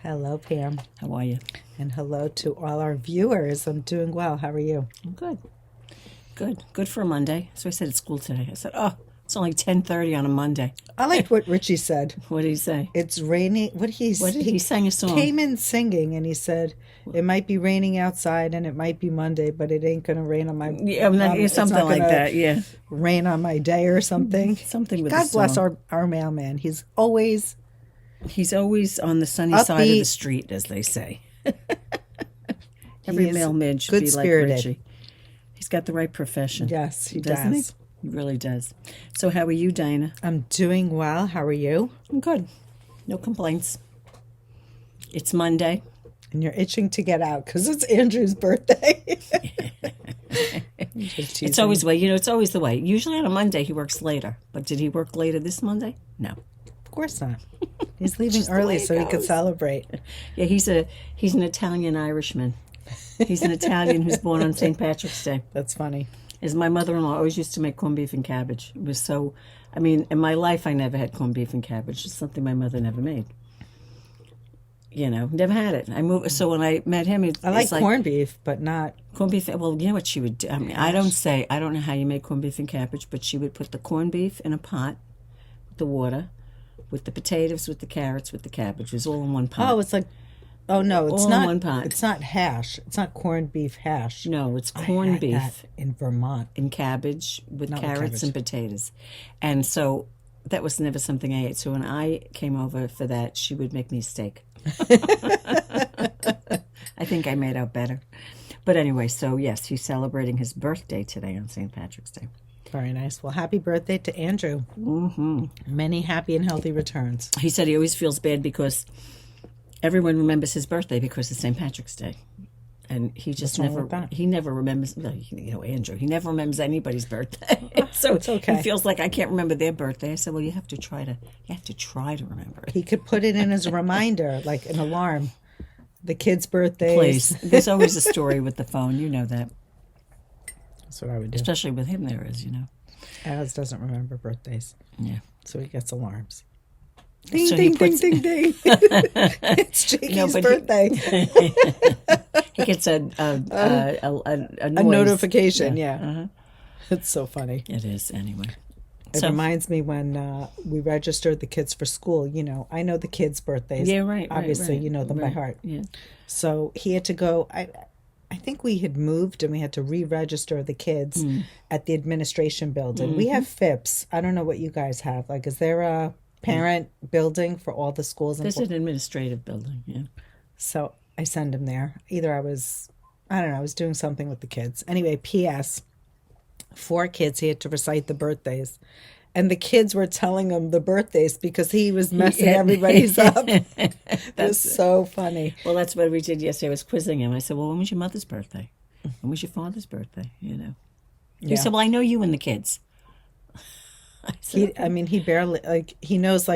Hello, Pam. How are you? And hello to all our viewers. I'm doing well. How are you? I'm good. Good for a Monday. So I said at school today. I said, it's only 10:30 on a Monday. I liked what Richie said. What did he say? It's raining. He sang a song. Came in singing and he said, it might be raining outside and it might be Monday, but it ain't going to rain on my... something like that, yeah. Rain on my day or something. Something with God bless our mailman. He's always on the sunny upbeat. side of the street, as they say. Every mailman should be like Richie. He's got the right profession. Yes, he doesn't does. He really does. So how are you, Dina? I'm doing well. How are you? I'm good. No complaints. It's Monday. And you're itching to get out because it's Andrew's birthday. It's always the way. It's always the way. Usually on a Monday he works later. But did he work later this Monday? No. Of course not. He's leaving early so he could celebrate. Yeah, he's an Italian Irishman. He's an Italian who's born on St. Patrick's Day. That's funny. As my mother-in-law always used to make corned beef and cabbage. It was so, in my life I never had corned beef and cabbage. It's something my mother never made. Never had it. So when I met him, I like corned beef, but not corned beef. Well, you know what she would do? I don't know how you make corned beef and cabbage, but she would put the corned beef in a pot with the water, with the potatoes, with the carrots, with the cabbage. It was all in one pot. Oh, it's like, oh no, it's all not in one pot. It's not hash. It's not corned beef hash. No, it's corned beef that in Vermont, in cabbage with carrots and potatoes, and so that was never something I ate. So when I came over for that, she would make me steak. I think I made out better. But anyway, so yes, he's celebrating his birthday today on St. Patrick's Day. Very nice. Well, happy birthday to Andrew. Mm-hmm. Many happy and healthy returns. He said he always feels bad because everyone remembers his birthday because it's St. Patrick's Day. And he just never remembers, Andrew, he never remembers anybody's birthday. So it's okay. He feels like I can't remember their birthday. I said, well, you have to try to remember it. He could put it in as a reminder, like an alarm. The kids' birthdays. Please. There's always a story with the phone. You know that. That's what I would do. Especially with him there is, Alice doesn't remember birthdays. Yeah. So he gets alarms. Ding, so ding, ding, ding, ding. It's Jakey's birthday. He gets a notification, yeah. Uh-huh. It's so funny. It is, anyway. It reminds me when we registered the kids for school. I know the kids' birthdays. Yeah, right. Obviously, right, you know them by heart. Yeah. So he had to go. I think we had moved and we had to re-register the kids at the administration building. We have FIPS. I don't know what you guys have. Like, is there a parent building for all the schools? There's an administrative building, yeah. So I send him there. Either I was doing something with the kids. Anyway, P.S. 4 kids, he had to recite the birthdays. And the kids were telling him the birthdays because he was messing everybody's up. It was so funny. Well, that's what we did yesterday. I was quizzing him. I said, well, when was your mother's birthday? When was your father's birthday? He said, well, I know you and the kids. He barely, he knows,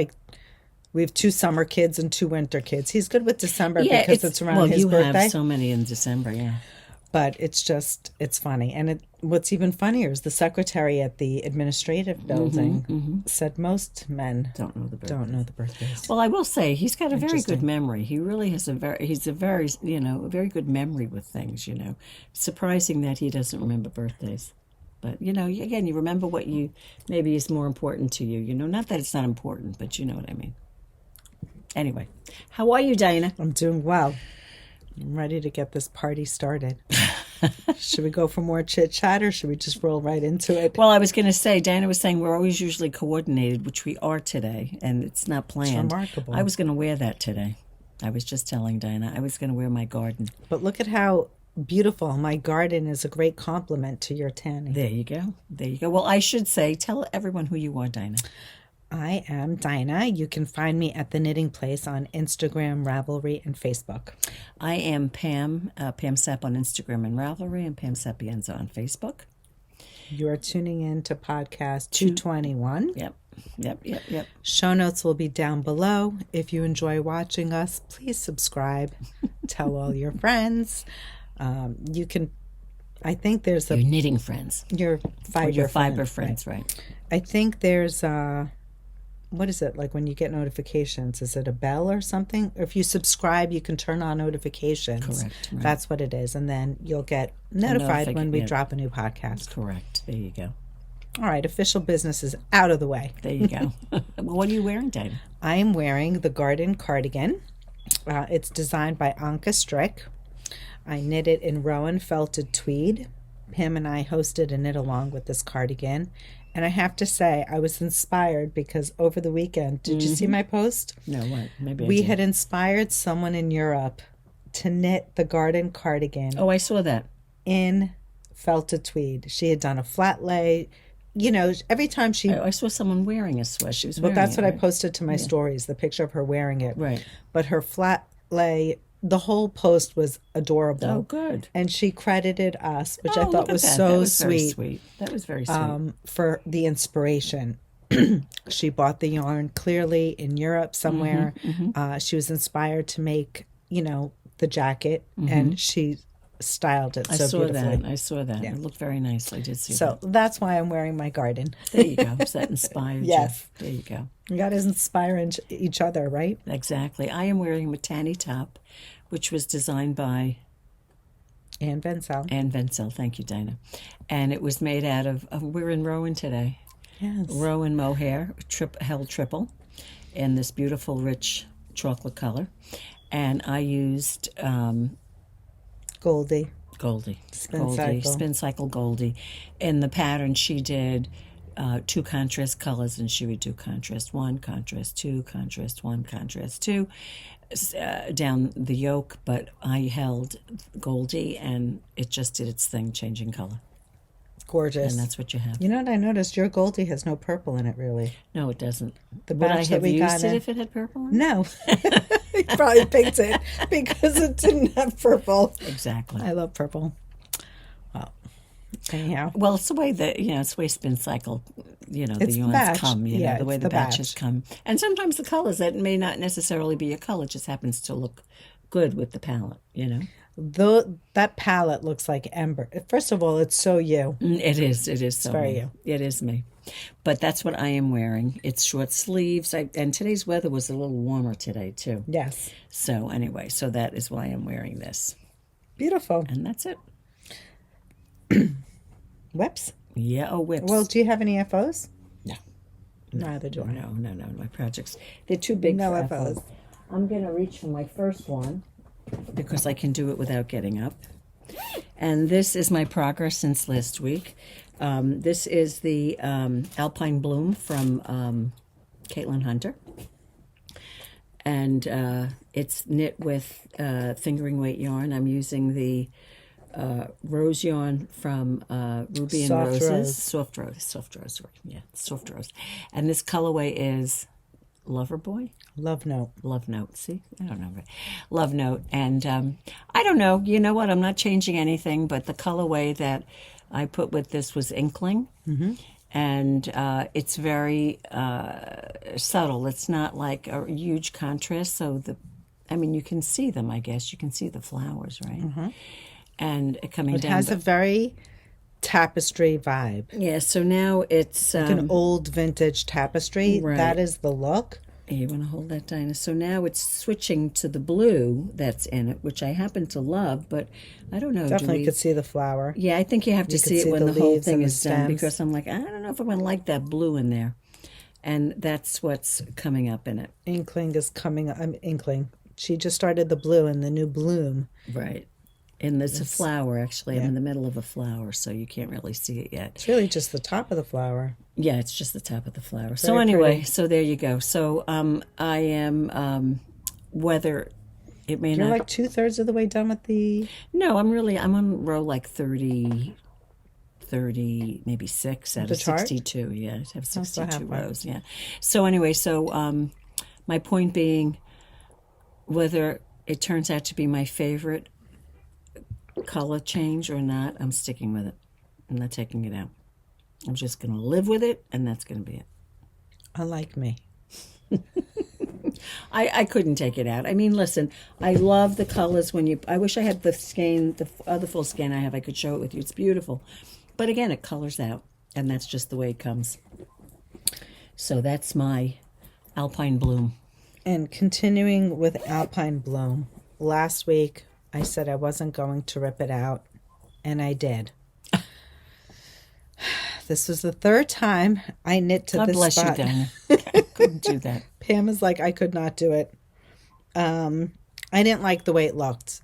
we have 2 summer kids and 2 winter kids. He's good with December because it's around his birthday. Well, you have so many in December, yeah. But it's funny. And what's even funnier is the secretary at the administrative building said most men don't know the birthdays. Well, I will say he's got a very good memory. He really has a very good memory with things, Surprising that he doesn't remember birthdays. But, again, you remember what maybe is more important to you. Not that it's not important, but you know what I mean. Anyway, how are you, Dina? I'm doing well. I'm ready to get this party started. Should we go for more chit-chat or should we just roll right into it? Well, I was going to say, Dina was saying we're always usually coordinated, which we are today, and it's not planned. It's remarkable. I was going to wear that today. I was just telling Dina I was going to wear my garden. But look at how beautiful. My garden is a great compliment to your Tanne. There you go. Well, I should say, tell everyone who you are, Dina. I am Dina. You can find me at The Knitting Place on Instagram, Ravelry, and Facebook. I am Pam, Pam Sepp on Instagram and Ravelry, and Pam Sapienza on Facebook. You are tuning in to podcast 221. Yep. Show notes will be down below. If you enjoy watching us, please subscribe. Tell all your friends. You can, I think there's your knitting friends. Your fiber friends, right. I think there's what is it, like when you get notifications? Is it a bell or something? Or if you subscribe, you can turn on notifications. Correct. Right. That's what it is. And then you'll get notified when we drop a new podcast. Correct. There you go. All right, official business is out of the way. There you go. Well, what are you wearing, Dina? I am wearing the Garden Cardigan. It's designed by ANKESTRiCK. I knit it in Rowan felted tweed. Pam and I hosted a knit along with this cardigan. And I have to say, I was inspired because over the weekend, did you see my post? No, what? Maybe we had inspired someone in Europe to knit the Garden Cardigan. Oh, I saw that. In felted tweed. She had done a flat lay. You know, every time she... I saw someone wearing a sweat. She was wearing that's what right? I posted to my stories, the picture of her wearing it. Right. But her flat lay, the whole post was adorable. Oh, good. And she credited us, which I thought was that. so That was sweet. Very sweet. That was very sweet. For the inspiration. She bought the yarn clearly in Europe somewhere. She was inspired to make, you know, the jacket, and she styled it so beautifully. I saw that. Yeah. It looked very nice. I did see that. So that's why I'm wearing my garden. There you go. So that inspired Yes. you. There you go. You got to inspire each other, right? Exactly. I am wearing a Tanne top, which was designed by... Anne Ventzel. Anne Ventzel. Thank you, Dina. And it was made out of... we're in Rowan today. Yes. Rowan Mohair, held triple, in this beautiful, rich chocolate color. And I used... Goldie. Spin Cycle Goldie. In the pattern, she did 2 contrast colors, and she would do contrast 1, contrast 2, contrast 1, contrast 2 down the yoke. But I held Goldie, and it just did its thing, changing color. Gorgeous. And that's what you have. You know what I noticed? Your Goldie has no purple in it, really. No, it doesn't. The Would I batch have that we got used it in- if it had purple in it? No. You probably picked it because it didn't have purple. Exactly. I love purple. Well, anyhow. Well, it's the way that, it's the way Spin Cycle, the It's yarns batch. come, Yeah, the way it's the the batches batch. come. And sometimes the colors, that may not necessarily be a color, just happens to look good with the palette, That palette looks like ember. First of all, it's so you. It is. It is so very me. you. It is me. But that's what I am wearing. It's short sleeves. And today's weather was a little warmer today, too. Yes. So anyway, that is why I'm wearing this. Beautiful. And that's it. Whips? Yeah, whips. Well, do you have any FOs? No. Neither do I. No. My projects, they're too big No for FOs. FOs. I'm going to reach for my first one because I can do it without getting up. And this is my progress since last week. This is the Alpine Bloom from Caitlin Hunter. And it's knit with fingering weight yarn. I'm using the rose yarn from Ruby and Soft Roses. Rose. Soft Rose. Yeah, Soft Rose. And this colorway is Loverboy? Love Note. Love Note. See? I don't know. Love Note. And I don't know. You know what? I'm not changing anything, but the colorway that I put with this was Inkling. Mm-hmm. And it's very subtle. It's not like a huge contrast. So, you can see them, I guess. You can see the flowers, right? Mm-hmm. And coming down. It has a very tapestry vibe. Yeah, so now it's... like an old vintage tapestry. Right. That is the look. You want to hold that, Dina? So now it's switching to the blue that's in it, which I happen to love, but I don't know. Definitely could see the flower. Yeah, I think you have to see it when the whole thing is done, because I'm like, I don't know if I'm going to like that blue in there. And that's what's coming up in it. Inkling is coming up. Inkling. She just started the blue and the new bloom. Right. And there's a flower, actually. Yeah. I'm in the middle of a flower, so you can't really see it yet. It's really just the top of the flower. Yeah, it's just the top of the flower. So anyway, pretty. So there you go. So I am, whether it may You're not... like 2/3 of the way done with the... No, I'm on row like 30, maybe 6 out of 62. Yeah, I have 62 rows, yeah. So anyway, my point being, whether it turns out to be my favorite color change or not, I'm sticking with it. I'm not taking it out. I'm just going to live with it, and that's going to be it. Unlike me. I couldn't take it out. Listen, I love the colors I wish I had the skein, the other full skein I have. I could show it with you. It's beautiful. But again, it colors out, and that's just the way it comes. So that's my Alpine Bloom. And continuing with Alpine Bloom, last week I said I wasn't going to rip it out, and I did. This was the third time I knit to this spot. God bless you, Dina. I couldn't do that. Pam is like, I could not do it. I didn't like the way it looked.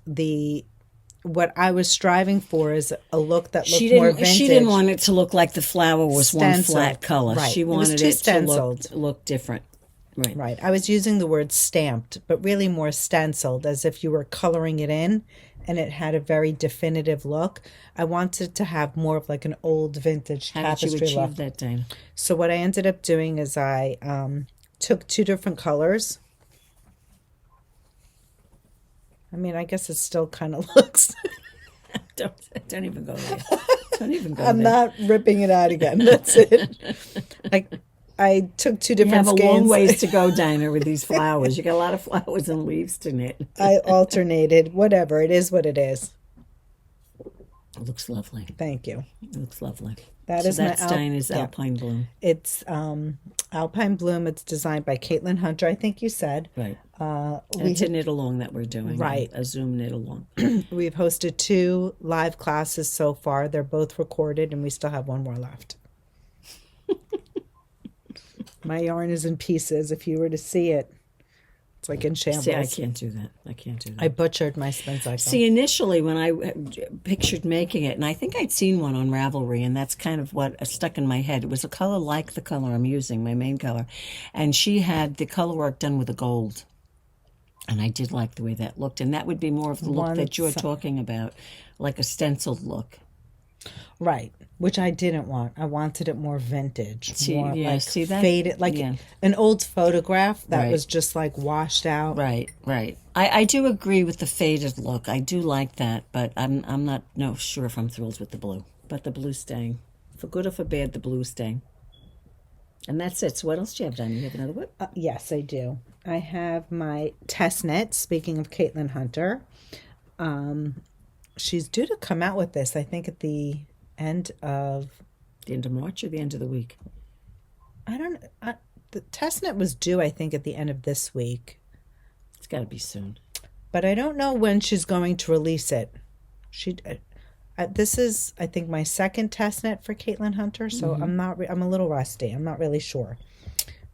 What I was striving for is a look that looked more vintage. She didn't want it to look like the flower was Stenciled. one flat color. Right. She wanted it stenciled. to look different. Right. Right. I was using the word stamped, but really more stenciled, as if you were coloring it in, and it had a very definitive look. I wanted to have more of like an old vintage tapestry look. How did you achieve that, Dana? So what I ended up doing is I took 2 different colors. I mean, I guess it still kind of looks. Don't even go there. Don't even go I'm there. not ripping it out again. That's it. I took 2 different skeins. You have skeins. a long ways to go, Dina, with these flowers. You got a lot of flowers and leaves to knit. I alternated. Whatever. It is what it is. It looks lovely. Thank you. It looks lovely. That's Dina's Alpine Bloom. It's Alpine Bloom. It's designed by Caitlin Hunter, I think you said. Right. It's a knit along that we're doing. Right. A Zoom knit along. We've hosted 2 live classes so far. They're both recorded, and we still have 1 more left. My yarn is in pieces. If you were to see it, it's like in shambles. See, I can't do that. I butchered my spin cycle. See, initially when I pictured making it, and I think I'd seen one on Ravelry, and that's kind of what stuck in my head. It was a color like the color I'm using, my main color. And she had the color work done with a gold. And I did like the way that looked. And that would be more of the look that you're talking about, like a stenciled look. Right, which I didn't want. I wanted it more vintage, more like see that? faded, like an old photograph that was just like washed out. Right. I do agree with the faded look. I do like that, but I'm not sure if I'm thrilled with the blue. But the blue staying, for good or for bad, the blue staying. And that's it. So what else do you have done? You have another whip? Yes, I do. I have my test knit. Speaking of Caitlin Hunter, she's due to come out with this, I think, at the end of March or the end of the week? The test knit was due, I think, at the end of this week. It's got to be soon. But I don't know when she's going to release it. This is, I think, my second test knit for Caitlin Hunter, so I'm a little rusty. I'm not really sure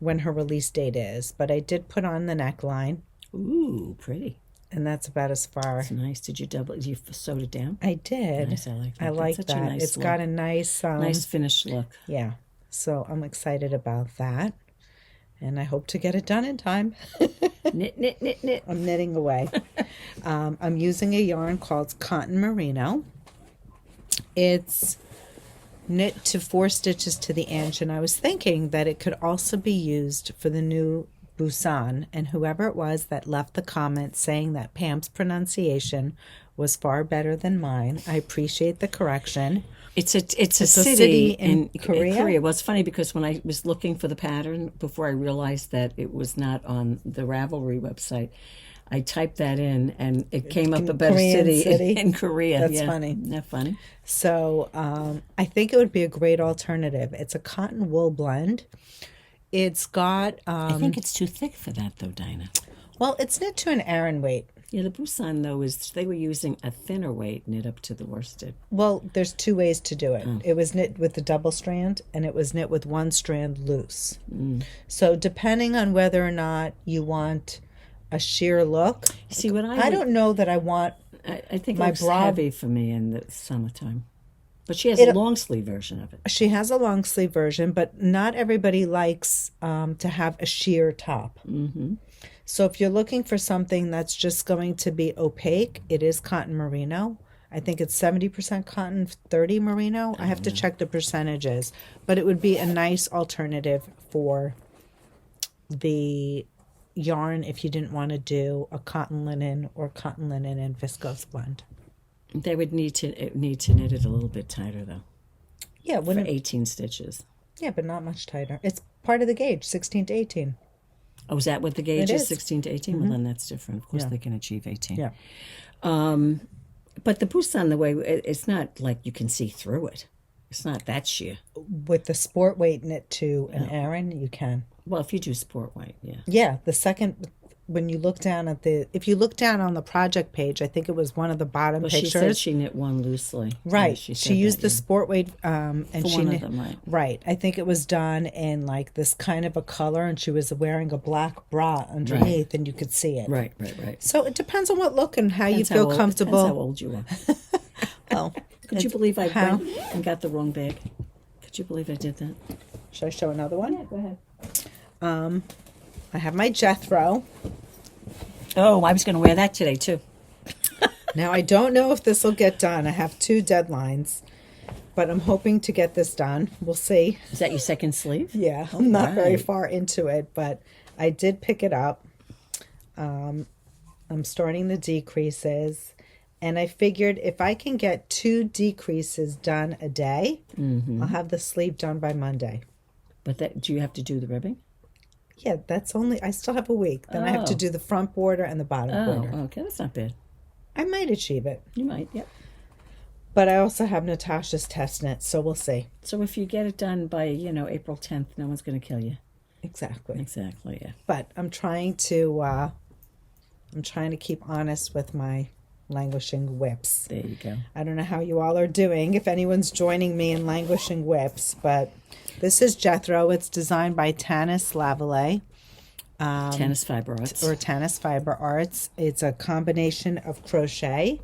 when her release date is, but I did put on the neckline. Ooh, pretty. And that's about as far. That's nice. Did you you sewed it down? I did. Nice, I like that. I like that. Nice it's look. got a nice finished look. Yeah. So I'm excited about that. And I hope to get it done in time. Knit. I'm knitting away. I'm using a yarn called Cotton Merino. It's knit to 4 stitches to the inch, and I was thinking that it could also be used for the new Busan, and whoever it was that left the comment saying that Pam's pronunciation was far better than mine, I appreciate the correction. It's a city in Korea. Well, it's funny because when I was looking for the pattern before I realized that it was not on the Ravelry website, I typed that in and it came up about a city in Korea. That's funny. Isn't that funny? So I think it would be a great alternative. It's a cotton wool blend. It's got... I think it's too thick for that, though, Dina. Well, it's knit to an Aran weight. Yeah, the Busan, though, they were using a thinner weight knit up to the worsted. Well, there's 2 ways to do it. It was knit with the double strand, and it was knit with 1 strand loose. So depending on whether or not you want a sheer look... See, what I don't know that I want... I think my it's bra heavy for me in the summertime. But she has a long sleeve version of it. She has a long sleeve version, but not everybody likes to have a sheer top. Mm-hmm. So if you're looking for something that's just going to be opaque, it is cotton merino. I think it's 70% cotton, 30 merino. I have to check the percentages, but it would be a nice alternative for the yarn if you didn't want to do a cotton linen or cotton linen and viscose blend. They would need to knit it a little bit tighter, though. Yeah, for 18 stitches. Yeah, but not much tighter. It's part of the gauge, 16 to 18. Oh, is that what the gauge is? 16 to 18? Mm-hmm. Well, then that's different. Of course, they can achieve 18. Yeah. But the Busan, the way it's not like you can see through it. It's not that sheer. With the sport weight knit to an Aran, you can. Well, if you do sport white, yeah. Yeah, the second, when you look down at if you look down on the project page, I think it was one of the bottom Well, pictures. she said she knit one loosely. Right. Yeah, she used the sport weight, and for she one of them, right? Right. I think it was done in like this kind of a color, and she was wearing a black bra underneath, and you could see it. Right. So it depends on what look and how Depends you feel how comfortable. Depends how old you are. Well, could you believe I went and got the wrong bag? Could you believe I did that? Should I show another one? Yeah, go ahead. I have my Jethro. Oh, I was going to wear that today too. Now, I don't know if this will get done. I have 2 deadlines, but I'm hoping to get this done. We'll see. Is that your second sleeve? Yeah, I'm not very far into it, but I did pick it up. I'm starting the decreases, and I figured if I can get 2 decreases done a day, I'll have the sleeve done by Monday. But do you have to do the ribbing? Yeah, I still have a week. Then I have to do the front border and the bottom border. Oh, okay, that's not bad. I might achieve it. You might, yep. But I also have Natasja's test knit, so we'll see. So if you get it done by, April 10th, no one's going to kill you. Exactly, yeah. But I'm trying to keep honest with my languishing whips. There you go. I don't know how you all are doing, if anyone's joining me in languishing whips, but this is Jethro. It's designed by Tanis Lavallee. Tanis Fiber Arts. Or Tanis Fiber Arts. It's a combination of crochet,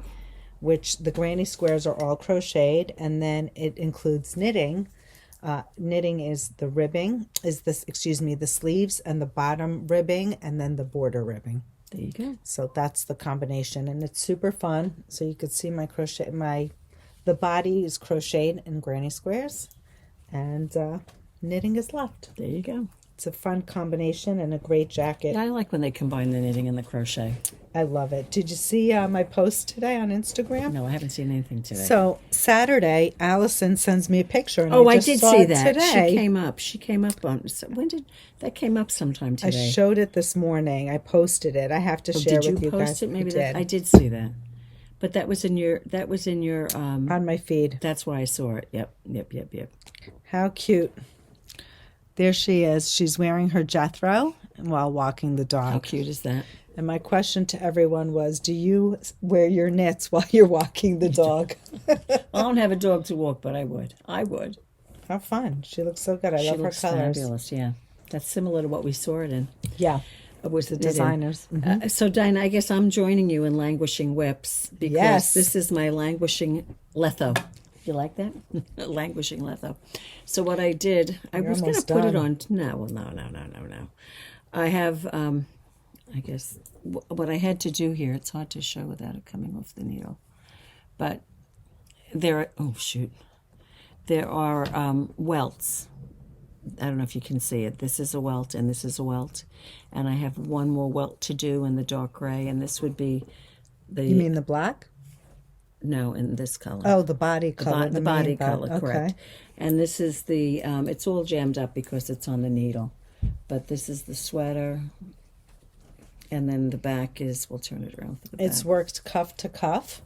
which the granny squares are all crocheted, and then it includes knitting. Knitting is the the sleeves and the bottom ribbing, and then the border ribbing. There you go. So that's the combination, and it's super fun. So you could see my the body is crocheted in granny squares, and knitting is left. There you go. It's a fun combination and a great jacket. Yeah, I like when they combine the knitting and the crochet. I love it. Did you see my post today on Instagram? No, I haven't seen anything today. So Saturday, Allison sends me a picture. And I just did saw see it that. today. She came up on. When did that came up sometime today? I showed it this morning. I posted it. I have to share with you guys. Did you post it? Maybe that I did see that. But that was in your. On my feed. That's why I saw it. Yep. How cute. There she is. She's wearing her Jethro while walking the dog. How cute is that? And my question to everyone was, do you wear your knits while you're walking the dog? I don't have a dog to walk, but I would. How fun. She looks so good. I love her colors. She looks fabulous, yeah. That's similar to what we saw it in. Yeah. It was the designers. Mm-hmm. So, Dina, I guess I'm joining you in Languishing Whips because this is my Languishing Letho. You like that? Languishing Letho. So what I did, I was going to put it on. No. I have, I guess, what I had to do here, it's hard to show without it coming off the needle. But there are welts. I don't know if you can see it. This is a welt and this is a welt. And I have one more welt to do in the dark gray. And this would be the... You mean the black? No, in this color. Oh, the body color. The body color, okay. Correct. And this is the, it's all jammed up because it's on the needle. But this is the sweater. And then the back is, we'll turn it around for the back. It's worked cuff to cuff.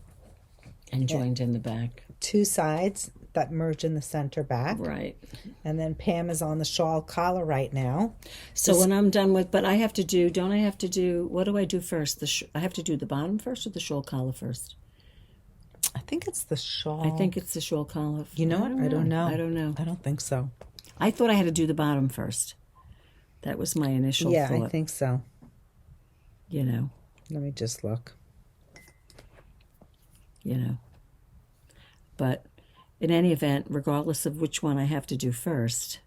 And joined in the back. 2 sides that merge in the center back. Right. And then Pam is on the shawl collar right now. So when I'm done with, but I have to do, what do I do first? I have to do the bottom first or the shawl collar first? I think it's the shawl. I think it's the shawl collar. You know what? I don't know. I don't know. I don't think so. I thought I had to do the bottom first. That was my initial thought. Yeah, I think so. Let me just look. But in any event, regardless of which one I have to do first,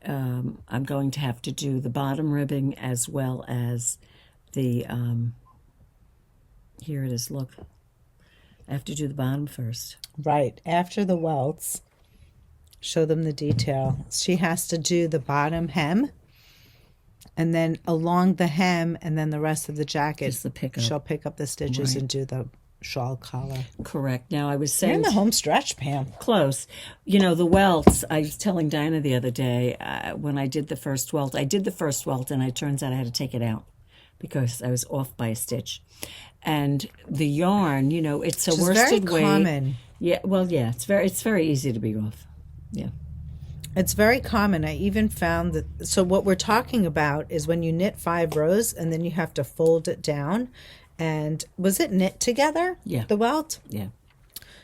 I'm going to have to do the bottom ribbing as well as the, here it is, look. I have to do the bottom first. Right. After the welts, show them the detail. She has to do the bottom hem, and then along the hem, and then the rest of the jacket, just the pickup. She'll pick up the stitches and do the shawl collar. Correct. Now, I was saying... You're in the home stretch, Pam. Close. The welts, I was telling Dina the other day, when I did the first welt, and it turns out I had to take it out because I was off by a stitch. And the yarn, it's a worsted weight. Very common. Yeah, well, yeah, it's very easy to be off. Yeah. It's very common. I even found that. So what we're talking about is when you knit 5 rows and then you have to fold it down. And was it knit together? Yeah. The welt? Yeah.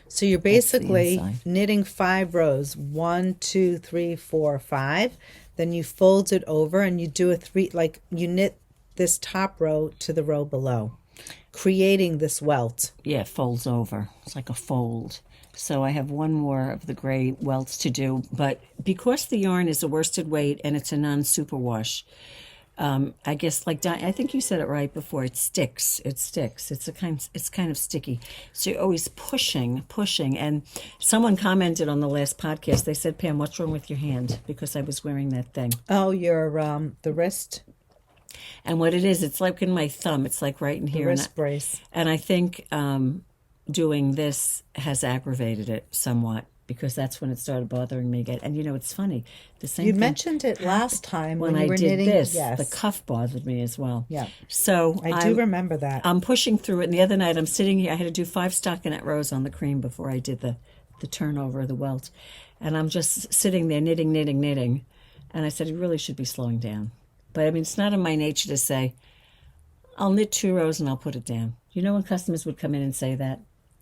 So you're basically knitting 5 rows. 1, 2, 3, 4, 5. Then you fold it over and you do a 3, like you knit this top row to the row below, creating this welt. Yeah, it folds over. It's like a fold. So I have one more of the gray welts to do, but because the yarn is a worsted weight and it's a non-superwash, I guess like I think you said it right before. It sticks. It's kind of sticky. So you're always pushing, and someone commented on the last podcast. They said, "Pam, what's wrong with your hand?" Because I was wearing that thing. Oh, your the wrist. And what it is, it's like in my thumb. It's like right in here. The wrist brace. And I think doing this has aggravated it somewhat, because that's when it started bothering me again. And it's funny. The same. You thing mentioned it last time when you I were did knitting. this. Yes. The cuff bothered me as well. Yeah. So I do remember that. I'm pushing through it. And the other night I'm sitting here. I had to do 5 stockinette rows on the cream before I did the turnover of the welt. And I'm just sitting there knitting. And I said, you really should be slowing down. But I mean, it's not in my nature to say, I'll knit 2 rows and I'll put it down. When customers would come in and say that?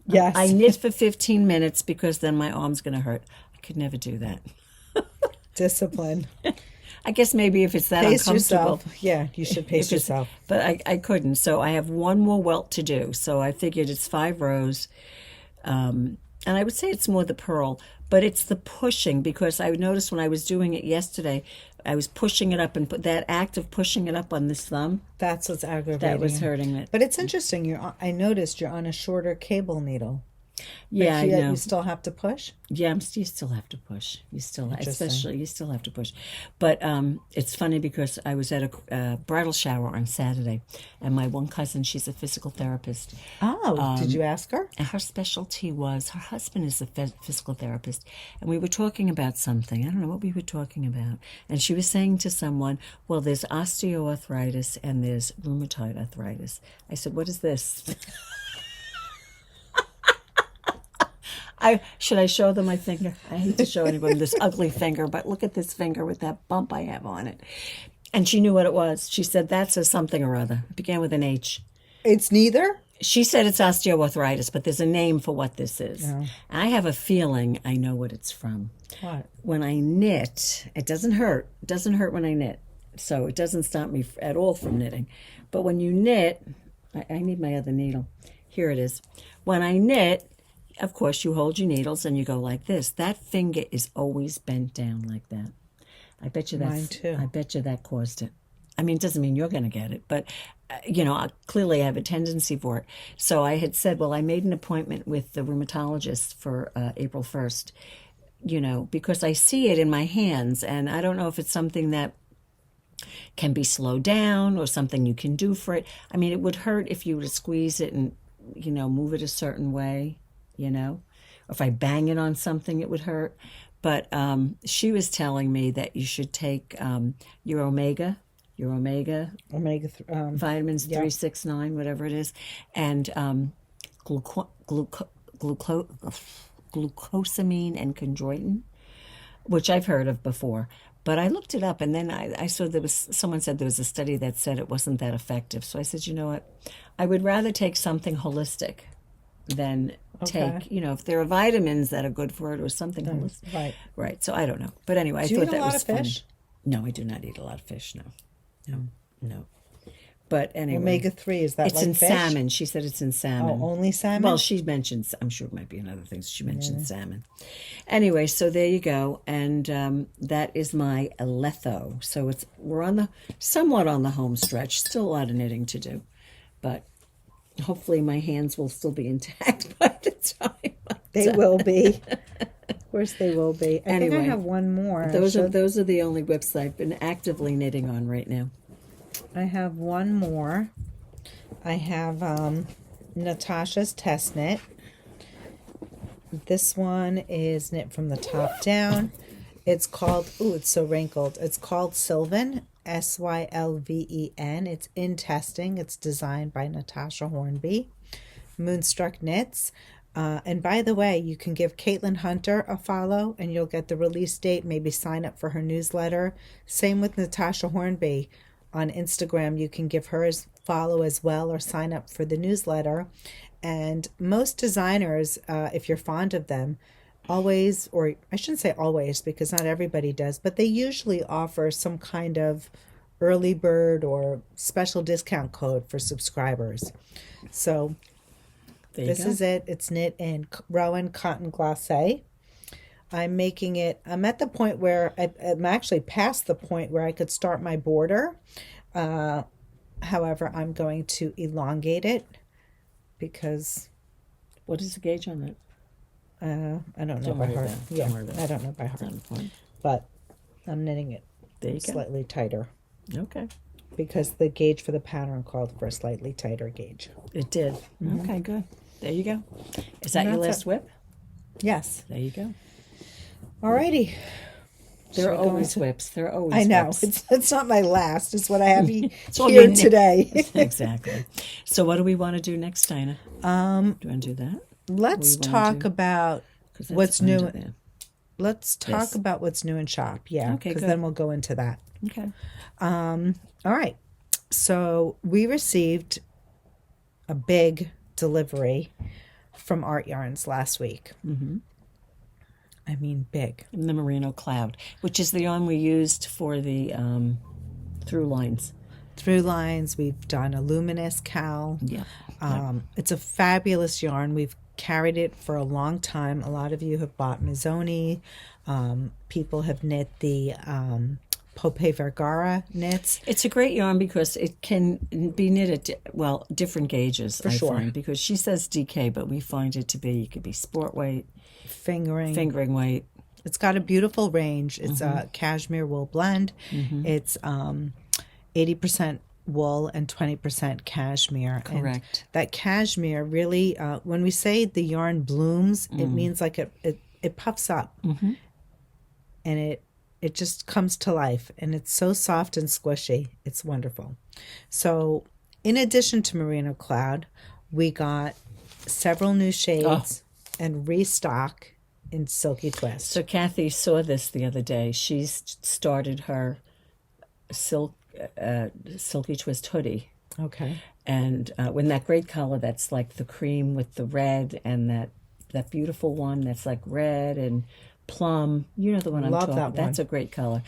Yes. I knit for 15 minutes because then my arm's going to hurt. I could never do that. Discipline. I guess maybe if it's that pace uncomfortable. Yourself. Yeah, you should pace yourself. But I couldn't. So I have one more welt to do. So I figured it's 5 rows. And I would say it's more the purl, but it's the pushing, because I noticed when I was doing it yesterday, I was pushing it up, and that act of pushing it up on this thumb. That's what's aggravating. That was hurting it. But it's interesting. I noticed you're on a shorter cable needle. Yeah, I know. You still have to push? Yeah, you still have to push. You still have to push. But it's funny because I was at a bridal shower on Saturday, and my one cousin, she's a physical therapist. Oh, did you ask her? And her specialty was, her husband is a physical therapist, and we were talking about something. I don't know what we were talking about. And she was saying to someone, well, there's osteoarthritis and there's rheumatoid arthritis. I said, what is this? Should I show them my finger? I hate to show anybody this ugly finger, but look at this finger with that bump I have on it. And she knew what it was. She said, that's a something or other. It began with an H. It's neither? She said it's osteoarthritis, but there's a name for what this is. Yeah. I have a feeling I know what it's from. What? When I knit, it doesn't hurt. It doesn't hurt when I knit. So it doesn't stop me at all from knitting. But when you knit, I need my other needle. Here it is. When I knit, of course, you hold your needles and you go like this. That finger is always bent down like that. I bet you Mine too. I bet you that caused it. I mean, it doesn't mean you're going to get it, but, clearly I have a tendency for it. So I had said, well, I made an appointment with the rheumatologist for April 1st, because I see it in my hands, and I don't know if it's something that can be slowed down or something you can do for it. I mean, it would hurt if you were to squeeze it and, move it a certain way. Or if I bang it on something, it would hurt. But she was telling me that you should take your omega vitamins 3, 6, 9, whatever it is, and glucosamine and chondroitin, which I've heard of before. But I looked it up, and then I saw someone said there was a study that said it wasn't that effective. So I said, you know what? I would rather take something holistic than take, if there are vitamins that are good for it or something holistic. Right. So I don't know. But anyway, I thought that was funny. Fish? No, I do not eat a lot of fish, no. But anyway. Omega-3, is that it's like in fish? Salmon. She said it's in salmon. Oh, only salmon? Well, she mentioned, I'm sure it might be in other things. She mentioned salmon. Anyway, so there you go. And that is my Letho. So we're somewhat on the home stretch. Still a lot of knitting to do. But hopefully my hands will still be intact by the time. They will be. Of course they will be. I think I have one more. Those are the only whips I've been actively knitting on right now. I have one more. I have Natasja's test knit. This one is knit from the top down. It's called, it's so wrinkled. It's called Sylven, Sylven. It's in testing. It's designed by Natasja Hornby. Moonstruck Knits. And by the way, you can give Caitlin Hunter a follow and you'll get the release date. Maybe sign up for her newsletter. Same with Natasja Hornby on Instagram. You can give her a follow as well or sign up for the newsletter. And most designers, if you're fond of them, always, or I shouldn't say always because not everybody does, but they usually offer some kind of early bird or special discount code for subscribers. So this is it. It's knit in Rowan cotton glacé. I'm making it, I'm at the point where I'm actually past the point where I could start my border. However, I'm going to elongate it because... What is the gauge on that? I don't know by heart. Yeah, I don't know by heart. But I'm knitting it slightly tighter. Okay. Because the gauge for the pattern called for a slightly tighter gauge. It did. Mm-hmm. Okay, good. There you go. Is that your last whip? Yes. There you go. Alrighty. There are always whips. There are always I know. whips. It's not my last. It's what I have here today. Exactly. So what do we want to do next, Dina? Do you want to do that? Let's talk about what's new. Let's talk about what's new in shop. Yeah. Okay, because then we'll go into that. Okay. All right. So we received a big delivery from Artyarns last week. Mm-hmm. I mean, big. The Merino Cloud, which is the yarn we used for the through lines. Through lines. We've done a luminous cowl. Yeah. It's a fabulous yarn. We've carried it for a long time. A lot of you have bought Mazzoni. People have knit the Pope Vergara knits. It's a great yarn because it can be knit at, different gauges, for sure. find, because she says DK, but we find it to be, it could be sport weight, fingering weight. It's got a beautiful range. It's a cashmere wool blend. Mm-hmm. It's 80% wool and 20% cashmere. Correct. And that cashmere really, when we say the yarn blooms, it means like it puffs up. Mm-hmm. And it just comes to life, and it's so soft and squishy. It's wonderful. So in addition to Merino Cloud, we got several new shades and restock in Silky Twist. So Kathy saw this the other day. She's started her Silky Twist hoodie. Okay. And when that great color that's like the cream with the red, and that beautiful one that's like red and plum, you know the one I'm talking about. That's a great color.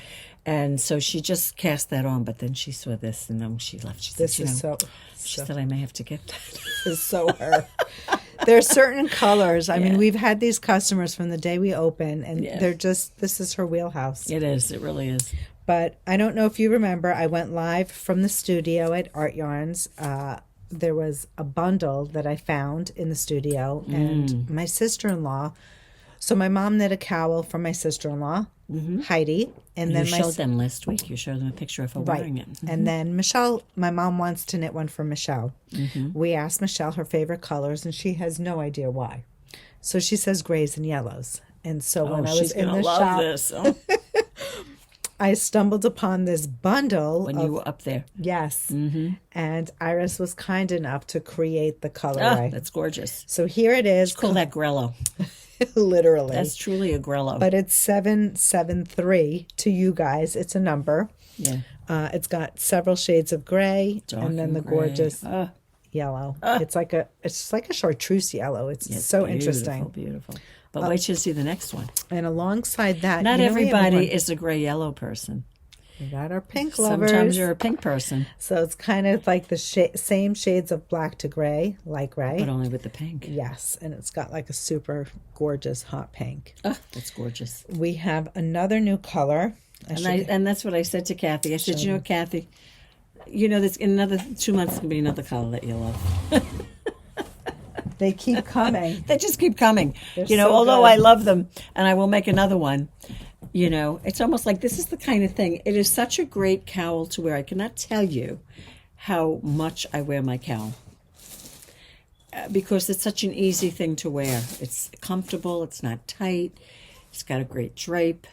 And so she just cast that on, but then she saw this, and then she left. She said, she said, I may have to get that. This is so her. There are certain colors. I mean, we've had these customers from the day we open, and they're just, this is her wheelhouse. It is. It really is. But I don't know if you remember, I went live from the studio at Artyarns. There was a bundle that I found in the studio, and my sister-in-law. So my mom knit a cowl for my sister-in-law, Heidi, and then you showed them last week. You showed them a picture of her wearing it. Mm-hmm. And then Michelle, my mom wants to knit one for Michelle. Mm-hmm. We asked Michelle her favorite colors, and she has no idea why. So she says grays and yellows. And so when I was in the shop, this. Oh. I stumbled upon this bundle. When you were up there. Yes. Mm-hmm. And Iris was kind enough to create the colorway. Oh, that's gorgeous. So here it is. Call that Grello. Literally. That's truly a Grello. But it's 773 to you guys. It's a number. Yeah. It's got several shades of gray, and then the gorgeous yellow. It's like a chartreuse yellow. It's so beautiful, interesting. Beautiful. But wait till you see the next one. And alongside that, not everybody is a gray yellow person. We got our pink lovers. Sometimes you're a pink person. So it's kind of like the same shades of black to gray, light gray. But only with the pink. Yes, and it's got like a super gorgeous hot pink. Oh, that's gorgeous. We have another new color. And that's what I said to Kathy. I said, you know, Kathy, this in another 2 months going to be another color that you love. They keep coming. They just keep coming. They're although I love them, and I will make another one. It's almost like this is the kind of thing. It is such a great cowl to wear. I cannot tell you how much I wear my cowl because it's such an easy thing to wear. It's comfortable. It's not tight. It's got a great drape.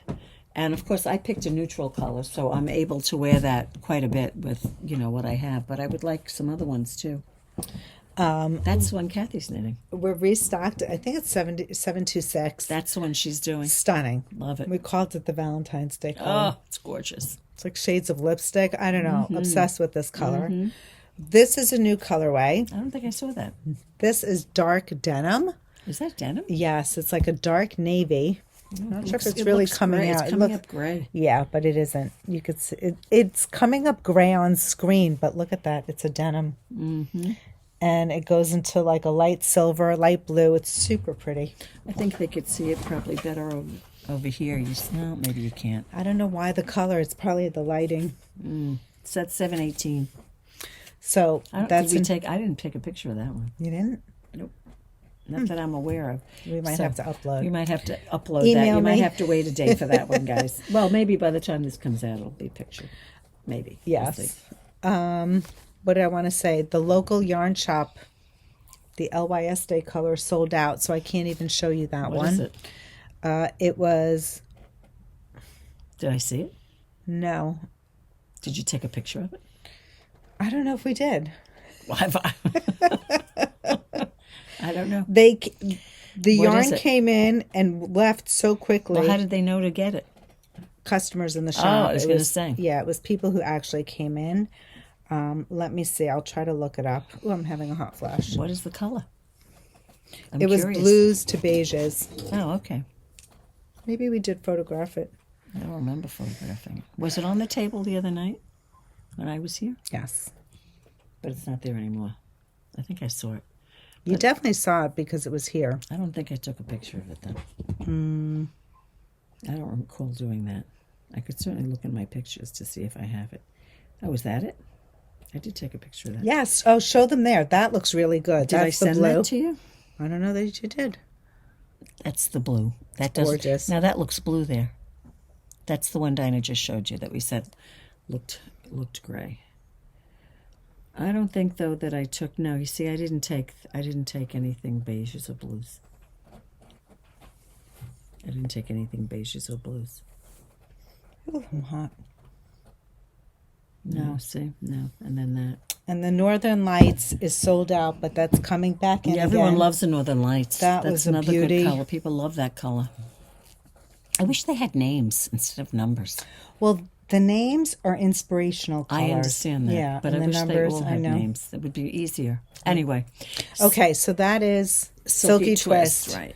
And, of course, I picked a neutral color, so I'm able to wear that quite a bit with, what I have. But I would like some other ones, too. That's the one Kathy's knitting. We're restocked. I think it's 726. That's the one she's doing. Stunning. Love it. We called it the Valentine's Day color. Oh, it's gorgeous. It's like shades of lipstick. I don't know. Obsessed with this color. This is a new colorway. I don't think I saw that. This is dark denim. Is that denim? Yes, it's like a dark navy. I'm not sure if it's really coming gray. out. It's coming up gray. Yeah, but it isn't. You could see it's coming up gray on screen, but look at that. It's a denim. And it goes into like a light silver, light blue. It's super pretty. I think they could see it probably better over here. No, maybe you can't. I don't know why the color. It's probably the lighting. It's that 718. So I didn't take a picture of that one. You didn't? Nope. Not that I'm aware of. We might have to upload. You might have to upload Email that. You me. might have to wait a day for that one, guys. Well, maybe by the time this comes out, it'll be a picture. Maybe. Yes. What did I want to say? The local yarn shop, the LYS Day color sold out, so I can't even show you that one. What is it? It was... Did I see it? No. Did you take a picture of it? I don't know if we did. I don't know. The What yarn is it? came in and left so quickly. Well, how did they know to get it? Customers in the shop. Oh, I was going to say. Yeah, it was people who actually came in. Let me see. I'll try to look it up. Oh, I'm having a hot flash. What is the color? It was curious. blues to beiges. Oh, okay. Maybe we did photograph it. I don't remember photographing it. Was it on the table the other night when I was here? Yes. But it's not there anymore. I think I saw it. You definitely saw it because it was here. I don't think I took a picture of it, though. I don't recall doing that. I could certainly look in my pictures to see if I have it. Oh, was that it? I did take a picture of that. Yes. Oh, show them there. That looks really good. Did I send that to you? I don't know that you did. That's the blue. That It's gorgeous. Now that looks blue there. That's the one Dina just showed you that we said looked gray. I don't think though that I took. No, you see, I didn't take anything beiges or blues. I didn't take anything beiges or blues. Oh, I'm hot. No, see, no, and then that. And the Northern Lights is sold out, but that's coming back in Yeah, everyone again. loves the Northern Lights. That's That's a another beauty. good color. People love that color. I wish they had names instead of numbers. Well, the names are inspirational colors. I understand that, Yeah, but I and the wish numbers, they all I had know. names. That would be easier. Anyway. Okay, so that is Silky Twist. Right.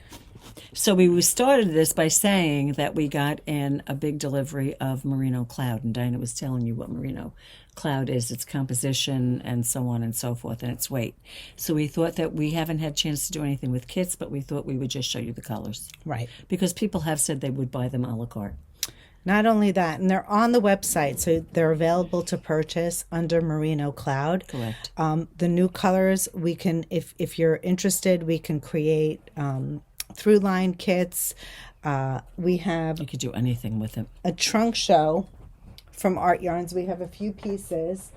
So we started this by saying that we got in a big delivery of Merino Cloud, and Dina was telling you what Merino Cloud is, its composition, and so on and so forth, and its weight. So we thought that we haven't had a chance to do anything with kits, but we thought we would just show you the colors. Right. Because people have said they would buy them a la carte. Not only that, and they're on the website, so they're available to purchase under Merino Cloud. Correct. The new colors, we can, if you're interested, we can create through line kits. We have You could do anything with it. a trunk show from Artyarns. We have a few pieces.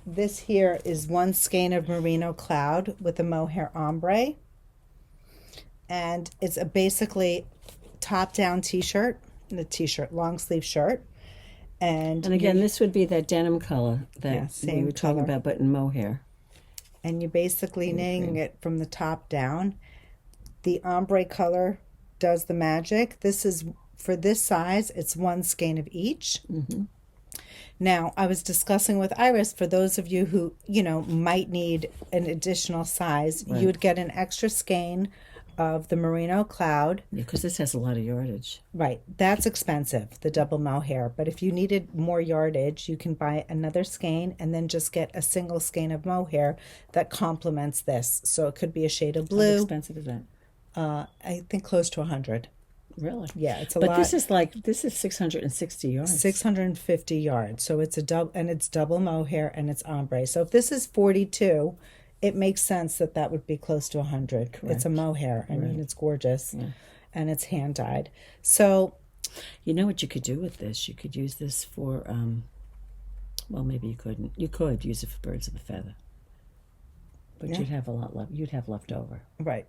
This here is one skein of Merino Cloud with a Mohair Ombré. And it's a basically top-down t-shirt, long sleeve shirt. And again, this would be that denim color that Yeah, we same were talking color. about, but in mohair. and you're basically knitting it from the top down. The ombre color does the magic. This is, for this size, it's one skein of each. Now, I was discussing with Iris, for those of you who, might need an additional size, you would get an extra skein of the Merino Cloud. Because this has a lot of yardage. Right. That's expensive, the double mohair. But if you needed more yardage, you can buy another skein and then just get a single skein of mohair that complements this. So it could be a shade of How blue. expensive is that? I think close to 100. Really? Yeah, it's a But lot. this is 660 yards. 650 yards. So it's it's double mohair and it's ombre. So if this is 42, it makes sense that would be close to 100. Correct. It's a mohair. I mean, it's gorgeous. Yeah. And it's hand dyed. So You know what you could do with this? You could use this for, well, maybe you couldn't. You could use it for birds of a feather. But Yeah. you'd have a lot left. You'd have left over. right.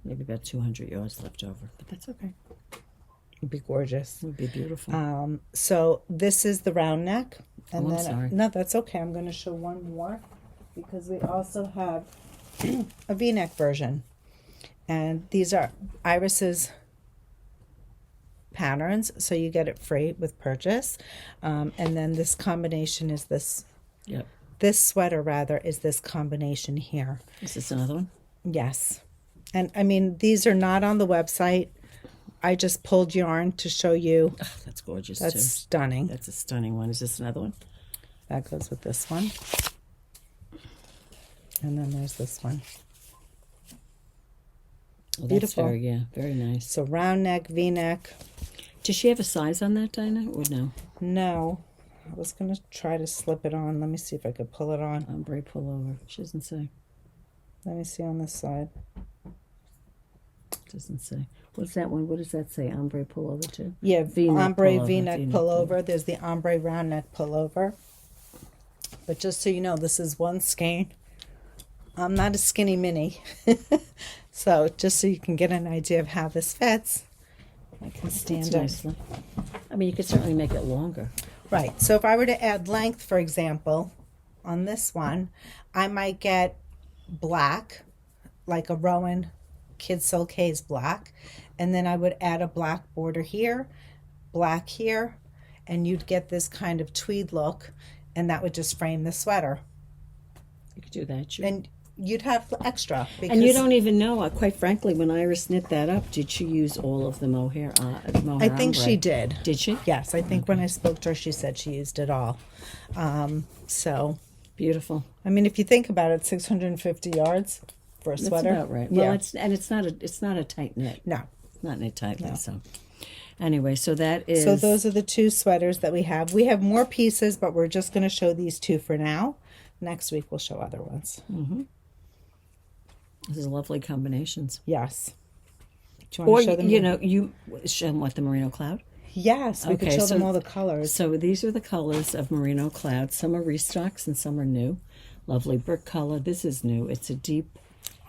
Maybe about 200 yards left over. But that's okay. It'd be gorgeous. It would be beautiful. So this is the round neck. And Oh, I'm then sorry. No, that's okay. I'm going to show one more because we also have a V-neck version. And these are Iris's patterns, so you get it free with purchase. And then this combination is this. Yep. This sweater, rather, is this combination here. Is this another one? Yes. And, I mean, these are not on the website. I just pulled yarn to show you. Oh, that's gorgeous, That's too. stunning. That's a stunning one. Is this another one? That goes with this one. And then there's this one. Oh, Beautiful. Very nice. So round neck, V-neck. Does she have a size on that, Dina, or no? No. I was going to try to slip it on. Let me see if I could pull it on. Ombré pullover. She doesn't say. Let me see on this side. Doesn't say. What's that one? What does that say? Ombré pullover too? Yeah, V-neck ombre pullover, V-neck V-neck pullover. There's the ombre round neck pullover. But just so you know, this is one skein. I'm not a skinny mini. So just so you can get an idea of how this fits, I can stand Fits up. nicely. I mean, you could certainly make it longer. Right. So if I were to add length, for example, on this one, I might get black, like a Rowan Kid Silky's black, and then I would add a black border here, black here, and you'd get this kind of tweed look, and that would just frame the sweater. You could do that, sure. And you'd have extra. Because And you don't even know, quite frankly, when Iris knit that up, did she use all of the mohair? I think she did. Did she? Yes, I think when I spoke to her, she said she used it all. So, Beautiful. I mean, if you think about it, 650 yards for a sweater. That's about right. Well, Yeah. it's not a tight knit. No. Not knit tightly, so. Anyway, so that is... So those are the two sweaters that we have. We have more pieces, but we're just going to show these two for now. Next week, we'll show other ones. Mm-hmm. These are lovely combinations. Yes. Do you want to show them? You show them what, the merino cloud? Yes, we could show them all the colors. So these are the colors of merino cloud. Some are restocks and some are new. Lovely brick color. This is new. It's a deep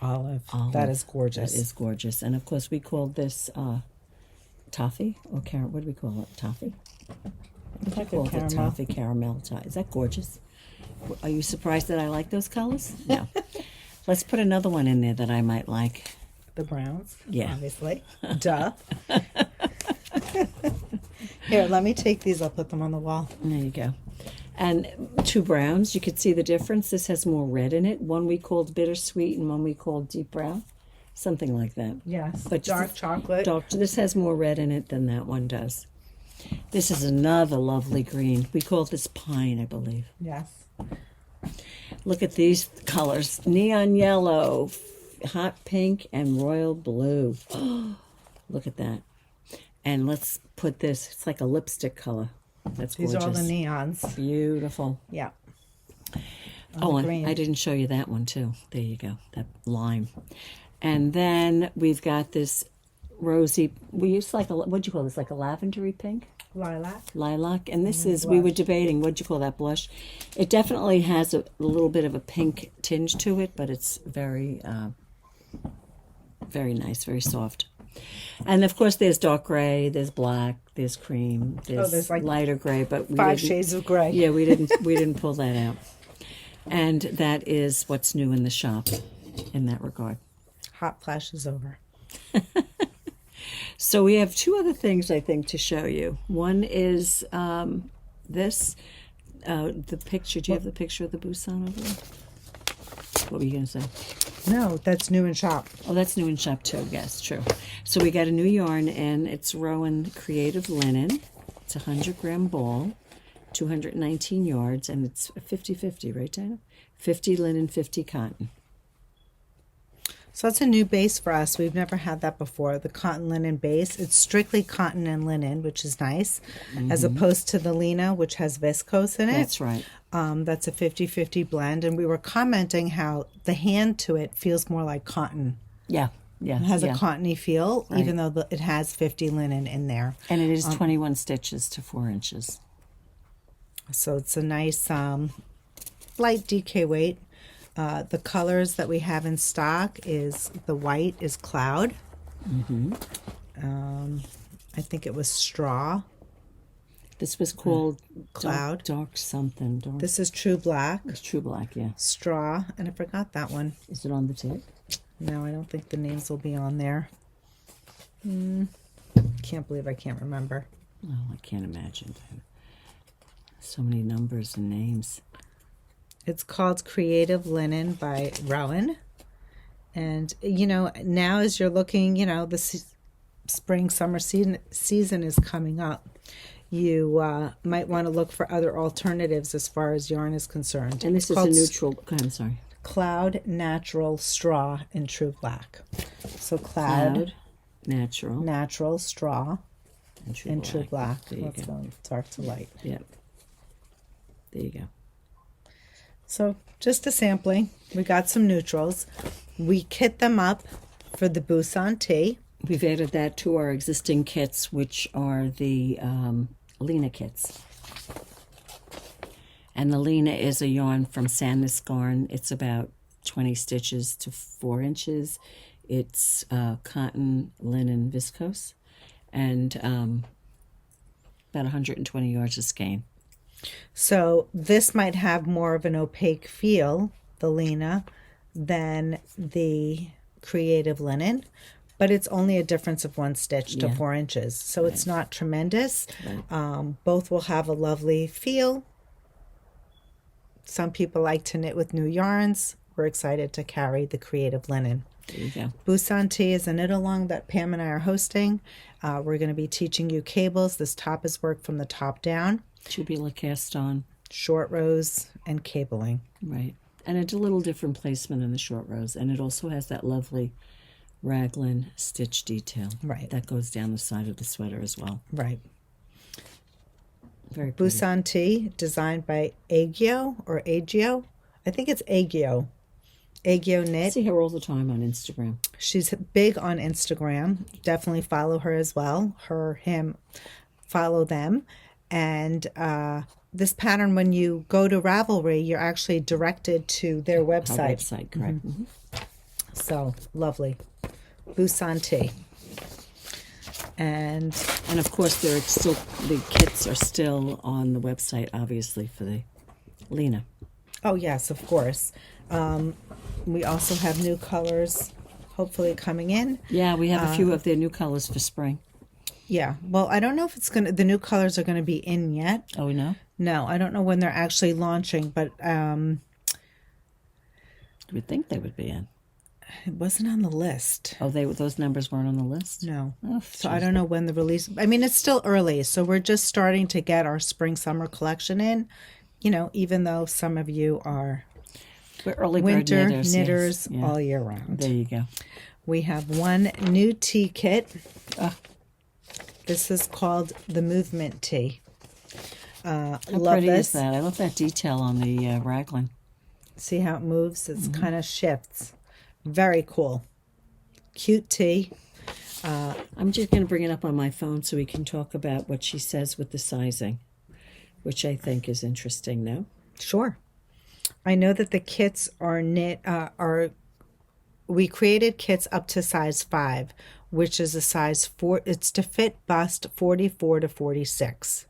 olive. That is gorgeous. That is gorgeous. And of course, we called this toffee or carrot. What do we call it? Toffee. It's like a Called it caramel. toffee caramel. Is that gorgeous? Are you surprised that I like those colors? No. Let's put another one in there that I might like. The browns. Yeah. Obviously. Duh. Here, let me take these. I'll put them on the wall. There you go. And two browns. You could see the difference. This has more red in it. One we called bittersweet and one we called deep brown. Something like that. Yes. But dark chocolate. This has more red in it than that one does. This is another lovely green. We call this pine, I believe. Yes. Look at these colors. Neon yellow, hot pink, and royal blue. Look at that. And let's put this, it's like a lipstick color. That's gorgeous. These are all the neons. Beautiful. Yeah. Oh, and green. I didn't show you that one too. There you go, that lime. And then we've got this rosy, we used like a, what'd you call this, like a lavendery pink? Lilac. And this is, we were debating, what'd you call that blush? It definitely has a little bit of a pink tinge to it, but it's very, very nice, very soft. And of course there's dark gray, there's black, there's cream, there's like lighter gray, but we 5 shades of gray. Yeah, we didn't pull that out. And that is what's new in the shop in that regard. Hot flash is over. So we have two other things, I think, to show you. One is this, the picture. Do you have the picture of the Busan over there? What were you going to say? No, that's new in shop. Oh, that's new in shop too. Yes, true. So we got a new yarn in. It's Rowan Creative Linen. It's a 100-gram ball, 219 yards, and it's 50-50, right, Dina? 50 linen, 50 cotton. So that's a new base for us. We've never had that before, the cotton linen base. It's strictly cotton and linen, which is nice, as opposed to the Lena, which has viscose in it. That's right. That's a 50-50 blend. And we were commenting how the hand to it feels more like cotton. Yeah. It has a cottony feel, even though it has 50 linen in there. And it is 21 stitches to 4 inches. So it's a nice light DK weight. The colors that we have in stock is the white is cloud. I think it was straw. This was called Cloud. Dark something. Dark. This is True Black. It's True Black, yeah. Straw, and I forgot that one. Is it on the tip? No, I don't think the names will be on there. Can't believe I can't remember. Oh, I can't imagine. So many numbers and names. It's called Creative Linen by Rowan. And, now as you're looking, the spring, summer season is coming up. You might want to look for other alternatives as far as yarn is concerned. And this is a neutral, I'm sorry. Cloud Natural Straw in True Black. So Cloud Natural Straw in True Black. Let's go dark to light. Yep. There you go. So just a sampling. We got some neutrals. We kit them up for the Busan Tee. We've added that to our existing kits, which are the Lena kits. And the Lena is a yarn from Sandnes Garn. It's about 20 stitches to 4 inches. It's cotton, linen, viscose, and about 120 yards of skein. So this might have more of an opaque feel, the Lena, than the Creative Linen, but it's only a difference of 1 stitch to 4 inches. So it's not tremendous. Right. Both will have a lovely feel. Some people like to knit with new yarns. We're excited to carry the Creative Linen. There you go. Busan Tee is a knit along that Pam and I are hosting. We're going to be teaching you cables. This top is worked from the top down. Tubular cast on. Short rows and cabling. Right. And it's a little different placement in the short rows. And it also has that lovely raglan stitch detail. Right. That goes down the side of the sweater as well. Right. Very pretty. Busan Tee, designed by Aegyoknit. I think it's Aegyoknit. I see her all the time on Instagram. She's big on Instagram. Definitely follow her as well. Him, follow them. And this pattern, when you go to Ravelry, you're actually directed to their website. Our website, correct. Mm-hmm. So, lovely. Busan Tee. And of course, the kits are still on the website, obviously, for the Lena. Oh, yes, of course. We also have new colors, hopefully, coming in. Yeah, we have a few of their new colors for spring. Yeah. Well, I don't know if the new colors are going to be in yet. Oh, no? No, I don't know when they're actually launching, but you would think they would be in. It wasn't on the list. Oh, those numbers weren't on the list? No. Oh, so I don't know when the release... I mean, it's still early, so we're just starting to get our spring-summer collection in, even though some of you are we're early winter bird knitters yes. all year round. There you go. We have one new tea kit. This is called the Movement Tee. How pretty is that? I love that detail on the raglan. See how it moves? It kind of shifts. Very cool. Cute tee. I'm just going to bring it up on my phone so we can talk about what she says with the sizing, which I think is interesting, no? Sure. I know that the kits are we created kits up to size 5, which is a size 4. It's to fit bust 44 to 46.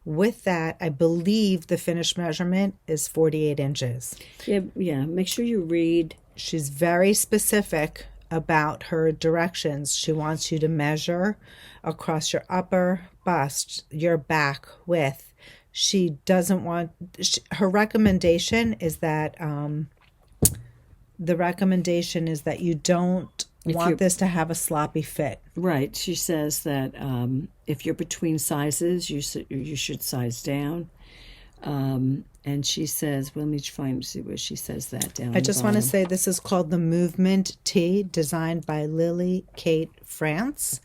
With that, I believe the finished measurement is 48 inches. Yeah. Make sure you read. She's very specific about her directions. She wants you to measure across your upper bust, your back width. She doesn't want... her recommendation is that... the recommendation is that you don't want this to have a sloppy fit. Right. She says that if you're between sizes, you should size down. And she says, well, let me see where she says that down. I just want to say this is called the Movement Tee, designed by Lily Kate France.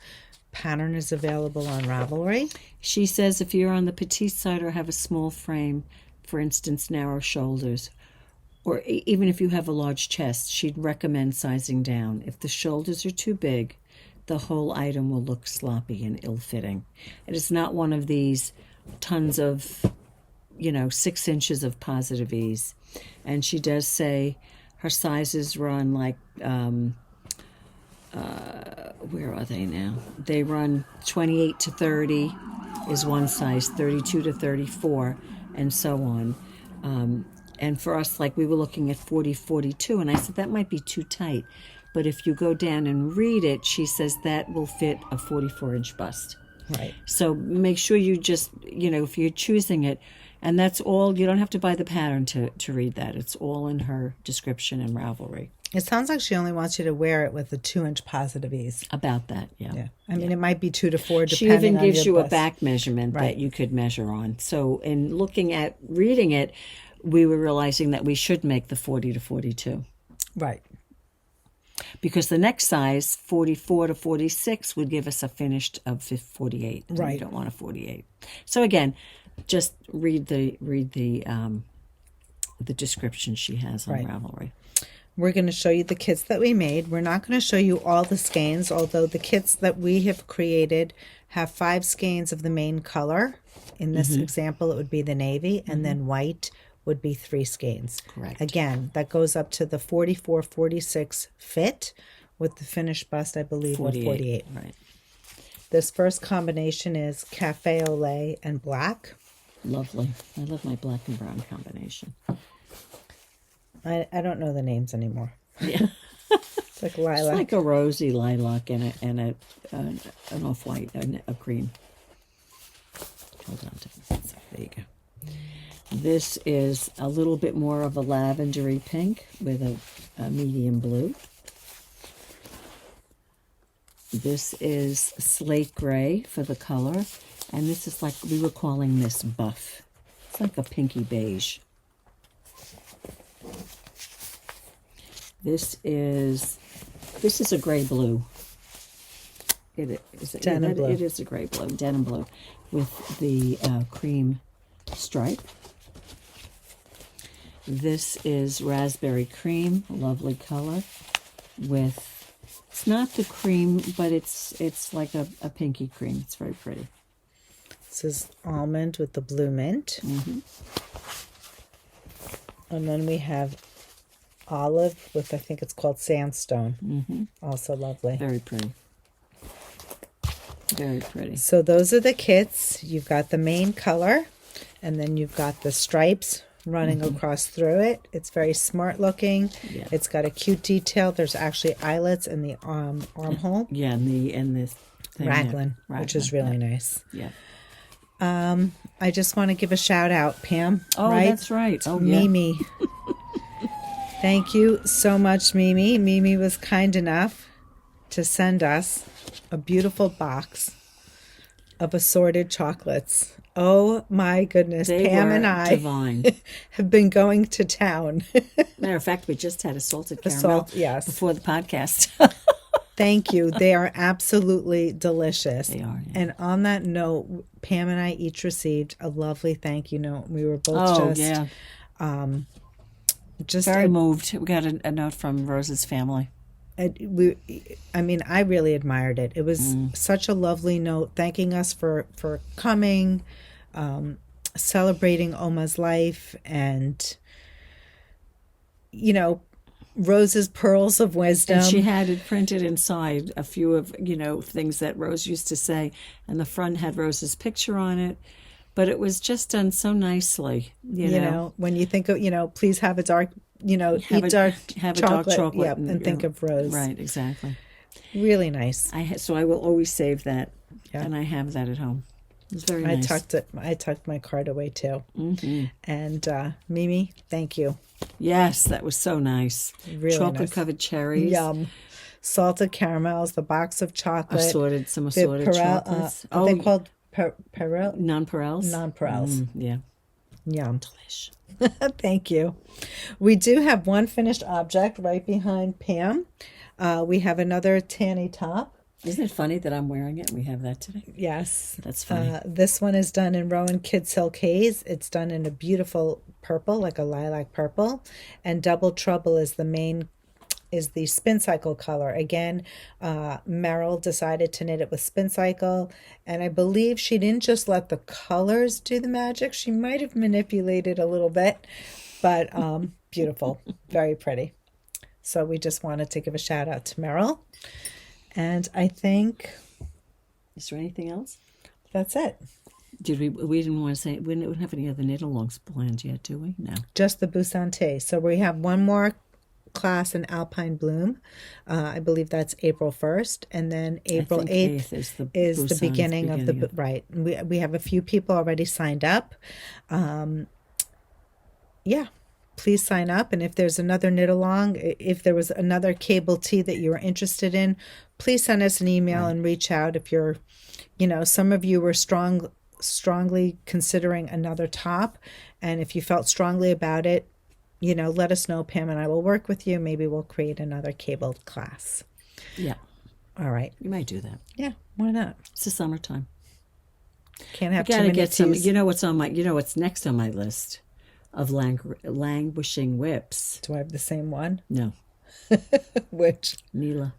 Pattern is available on Ravelry. She says if you're on the petite side or have a small frame, for instance, narrow shoulders, or even if you have a large chest, she'd recommend sizing down. If the shoulders are too big, the whole item will look sloppy and ill-fitting. It is not one of these tons of, 6 inches of positive ease. And she does say her sizes run like, where are they now? They run 28 to 30, is one size, 32 to 34, and so on. And for us, like, we were looking at 40, 42, and I said that might be too tight. But if you go down and read it, she says that will fit a 44-inch bust. Right. So make sure you just, if you're choosing it, and that's all, you don't have to buy the pattern to read that. It's all in her description in Ravelry. It sounds like she only wants you to wear it with a 2-inch positive ease. About that, yeah. I mean, it might be 2 to 4 depending She even on gives your you bust. a back measurement that you could measure on. So in looking at reading it, we were realizing that we should make the 40 to 42. Right. Because the next size, 44 to 46, would give us a finished of 48. Right. You don't want a 48. So again, just read the description she has on Ravelry. We're going to show you the kits that we made. We're not going to show you all the skeins, although the kits that we have created have 5 skeins of the main color. In this example, it would be the navy, and then white would be 3 skeins. Correct. Again, that goes up to the 44, 46 fit with the finished bust, I believe, 48. of 48. Right. This first combination is cafe au lait and black. Lovely. I love my black and brown combination. I don't know the names anymore. Yeah. It's like lilac. It's like a rosy lilac and an off-white, a cream. Hold on to this. There you go. This is a little bit more of a lavendery pink with a medium blue. This is slate gray for the color, and this is like, we were calling this buff. It's like a pinky beige. This is a gray blue. It is Denim blue. It is a gray blue, denim blue, with the cream stripe. This is raspberry cream, lovely color, with, it's not the cream, but it's like a pinky cream. It's very pretty. This is almond with the blue mint. And then we have olive with, I think it's called sandstone. Also lovely. Very pretty. Very pretty. So those are the kits. You've got the main color, and then you've got the stripes running across through it. It's very smart looking. Yeah. It's got a cute detail. There's actually eyelets in the armhole. Yeah, and this thing, Raglan, which is really nice. Yeah. I just want to give a shout out, Pam. Oh, right? that's right. Oh, yeah. Mimi. Thank you so much, Mimi. Mimi was kind enough to send us a beautiful box of assorted chocolates. Oh my goodness. They Pam were and I divine. have been going to town. Matter of fact, we just had a salted caramel Yes. before the podcast. Thank you. They are absolutely delicious. They are, yeah. And on that note, Pam and I each received a lovely thank you note. We were both just very moved. We got a note from Rose's family. I really admired it. It was such a lovely note thanking us for coming, celebrating Oma's life, and, Rose's pearls of wisdom. And she had it printed inside, a few of, things that Rose used to say. And the front had Rose's picture on it. But it was just done so nicely, you know. When you think of, please have a dark, have eat dark have chocolate. A dark chocolate. Yep, and think of Rose. Right, exactly. Really nice. So I will always save that. Yeah. And I have that at home. It's very nice. I tucked my card away too. And Mimi, thank you. Yes, that was so nice. Really Chocolate covered cherries. Yum. Salted caramels, the box of chocolate. Some assorted chocolates. Are they called Perel? Nonpareils. Nonpareils. Yeah. Yum. Delish. Thank you. We do have one finished object right behind Pam. We have another Tanne top. Isn't it funny that I'm wearing it and we have that today? Yes. That's funny. This one is done in Rowan Kid Silk Haze. It's done in a beautiful purple, like a lilac purple. And Double Trouble is the spin cycle color. Again, Meryl decided to knit it with spin cycle. And I believe she didn't just let the colors do the magic. She might have manipulated a little bit. But beautiful. Very pretty. So we just wanted to give a shout out to Meryl. And I think... Is there anything else? That's it. Did we didn't want to say, we don't have any other knit-alongs planned yet, do we? No. Just the Busan Tee. So we have one more class in Alpine Bloom. I believe that's April 1st. And then April 8th is the beginning of the... Right. We have a few people already signed up. Yeah. Please sign up. And if there's another knit-along, if there was another cable tee that you were interested in, please send us an email and reach out. If you're, some of you were strongly considering another top, and if you felt strongly about it, let us know. Pam and I will work with you. Maybe we'll create another cabled class. Yeah. All right. You might do that. Yeah. Why not? It's the summertime. Can't have too many get some. teas. What's next on my list of languishing whips. Do I have the same one? No. Which? Nila.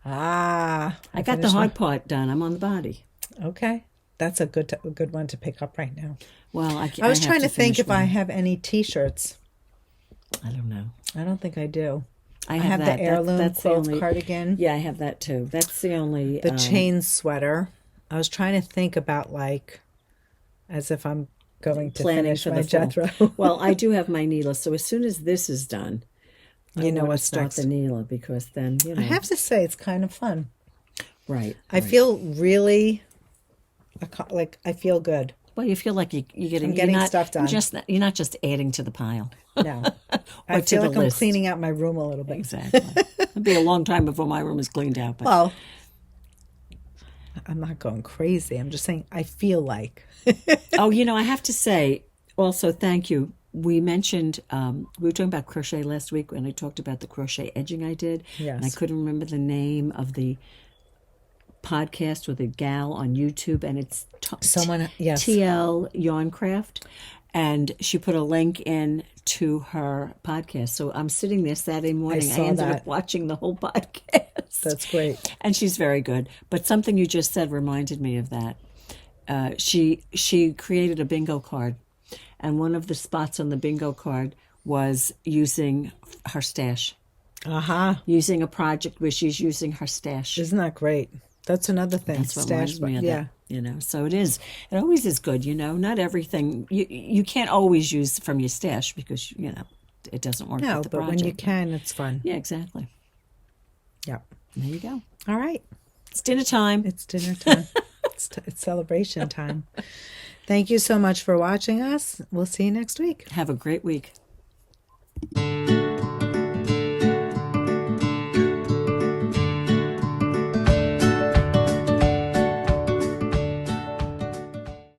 I got the hard part done. I'm on the body. Okay. That's a good one to pick up right now. Well, I was trying to think if I have any T-shirts. I don't know. I don't think I do. I have the heirloom quilt cardigan. Yeah, I have that too. That's the only... The chain sweater. I was trying to think about as if I'm going to finish my Jethro. Well, I do have my Nila, so as soon as this is done, I want to start next. the Nila, because then, I have to say, it's kind of fun. Right. I feel really... I feel good. Well, you feel like you're getting stuff done. You're not just adding to the pile. No. I feel like I'm cleaning out my room a little bit. Exactly. It'll be a long time before my room is cleaned out. But... Well, I'm not going crazy. I'm just saying I feel like. Oh, I have to say also, thank you. We mentioned, we were talking about crochet last week when I talked about the crochet edging I did. Yes. And I couldn't remember the name of the podcast with a gal on YouTube, and it's TL Yarncraft, and she put a link in to her podcast. So I'm sitting there Saturday morning. I ended up watching the whole podcast. That's great. And she's very good. But something you just said reminded me of that. She created a bingo card, and one of the spots on the bingo card was using her stash. Using a project where she's using her stash. Isn't that great? That's another thing. That's what reminds me of that. So it always is good, not everything, you can't always use from your stash because, it doesn't work with the project. No, but when you can, it's fun. Yeah, exactly. Yeah. There you go. All right. It's dinner time. It's dinner time. It's celebration time. Thank you so much for watching us. We'll see you next week. Have a great week.